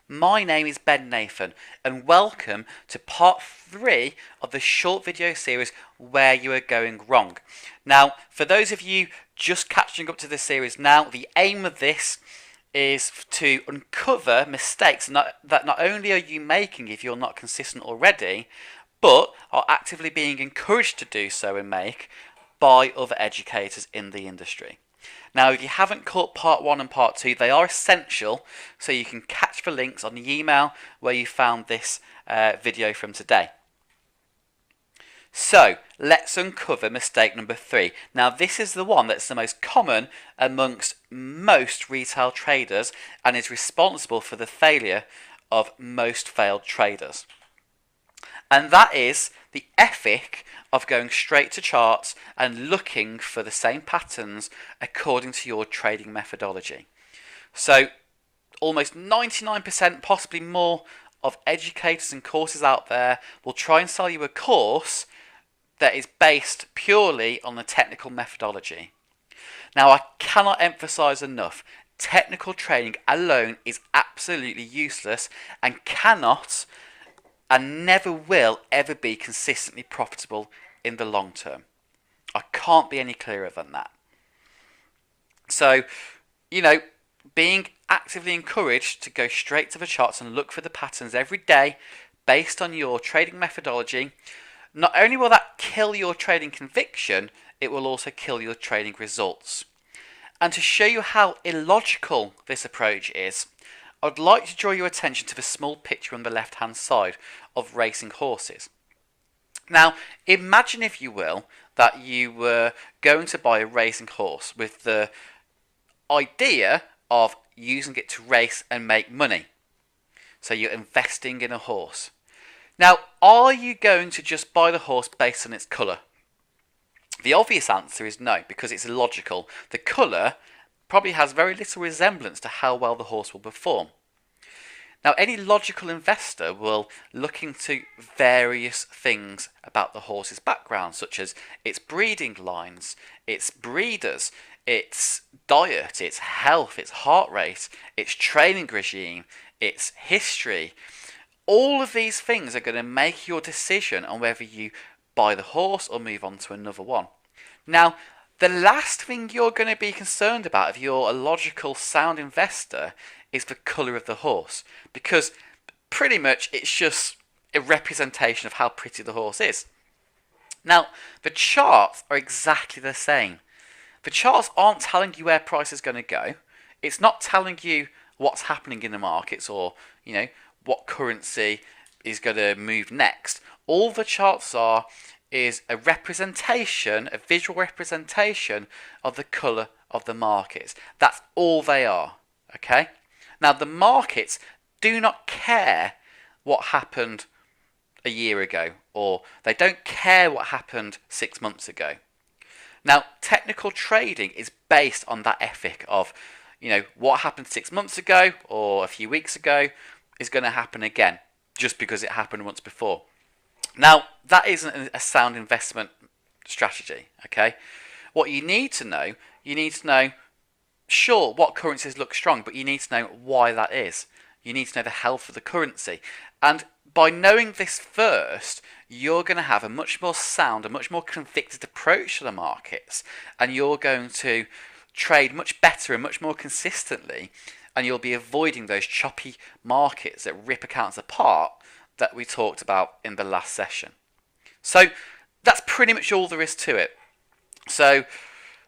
My name is Ben Nathan, and welcome to part 3 of the short video series Where You Are Going Wrong. Now, for those of you just catching up to this series now, the aim of this is to uncover mistakes that not only are you making if you're not consistent already, but are actively being encouraged to do so and make by other educators in the industry. Now, if you haven't caught part 1 and part 2, they are essential, so you can catch the links on the email where you found this video from today. So, let's uncover mistake number 3. Now, this is the one that's the most common amongst most retail traders and is responsible for the failure of most failed traders. And that is the ethic of going straight to charts and looking for the same patterns according to your trading methodology. So almost 99%, possibly more, of educators and courses out there will try and sell you a course that is based purely on the technical methodology. Now, I cannot emphasize enough, technical training alone is absolutely useless and cannot and never will ever be consistently profitable in the long term. I can't be any clearer than that. So, being actively encouraged to go straight to the charts and look for the patterns every day based on your trading methodology, not only will that kill your trading conviction, it will also kill your trading results. And to show you how illogical this approach is, I'd like to draw your attention to the small picture on the left hand side of racing horses. Now, imagine, if you will, that you were going to buy a racing horse with the idea of using it to race and make money. So you're investing in a horse. Now, are you going to just buy the horse based on its colour? The obvious answer is no, because it's illogical. The colour probably has very little resemblance to how well the horse will perform. Now, any logical investor will look into various things about the horse's background, such as its breeding lines, its breeders, its diet, its health, its heart rate, its training regime, its history. All of these things are going to make your decision on whether you buy the horse or move on to another one. Now, the last thing you're going to be concerned about if you're a logical, sound investor is the colour of the horse, because pretty much it's just a representation of how pretty the horse is. Now, the charts are exactly the same. The charts aren't telling you where price is going to go. It's not telling you what's happening in the markets or, what currency is going to move next. All the charts are is a representation, a visual representation of the colour of the markets. That's all they are, okay? Now, the markets do not care what happened a year ago, or they don't care what happened 6 months ago. Now, technical trading is based on that ethic of, what happened 6 months ago or a few weeks ago is going to happen again, just because it happened once before. Now, that isn't a sound investment strategy, okay? What you need to know, sure, what currencies look strong, but you need to know why that is. You need to know the health of the currency. And by knowing this first, you're going to have a much more sound, a much more convicted approach to the markets, and you're going to trade much better and much more consistently, and you'll be avoiding those choppy markets that rip accounts apart that we talked about in the last session. So that's pretty much all there is to it. So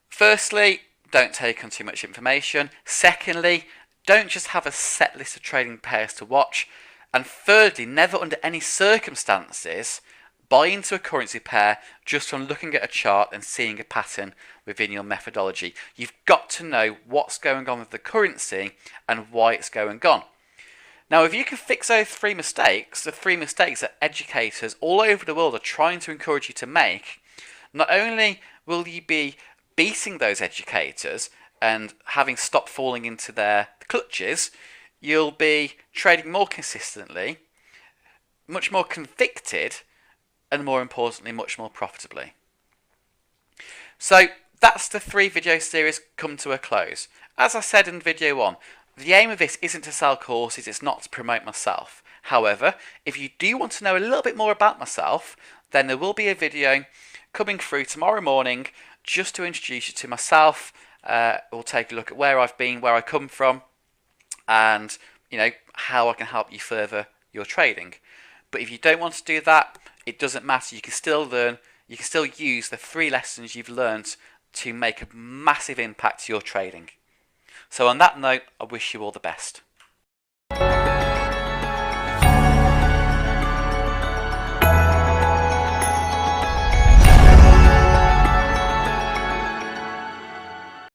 firstly, don't take on too much information. Secondly, don't just have a set list of trading pairs to watch. And thirdly, never under any circumstances buy into a currency pair just from looking at a chart and seeing a pattern within your methodology. You've got to know what's going on with the currency and why it's going on. Now, if you can fix those 3 mistakes, the 3 mistakes that educators all over the world are trying to encourage you to make, not only will you be beating those educators and having stopped falling into their clutches, you'll be trading more consistently, much more convicted, and more importantly, much more profitably. So that's the 3 video series come to a close. As I said in video 1, The aim of this isn't to sell courses, it's not to promote myself. However, if you do want to know a little bit more about myself, then there will be a video coming through tomorrow morning just to introduce you to myself. We'll take a look at where I've been, where I come from, and how I can help you further your trading. But if you don't want to do that, it doesn't matter. You can still learn. You can still use the 3 lessons you've learned to make a massive impact to your trading. So on that note, I wish you all the best.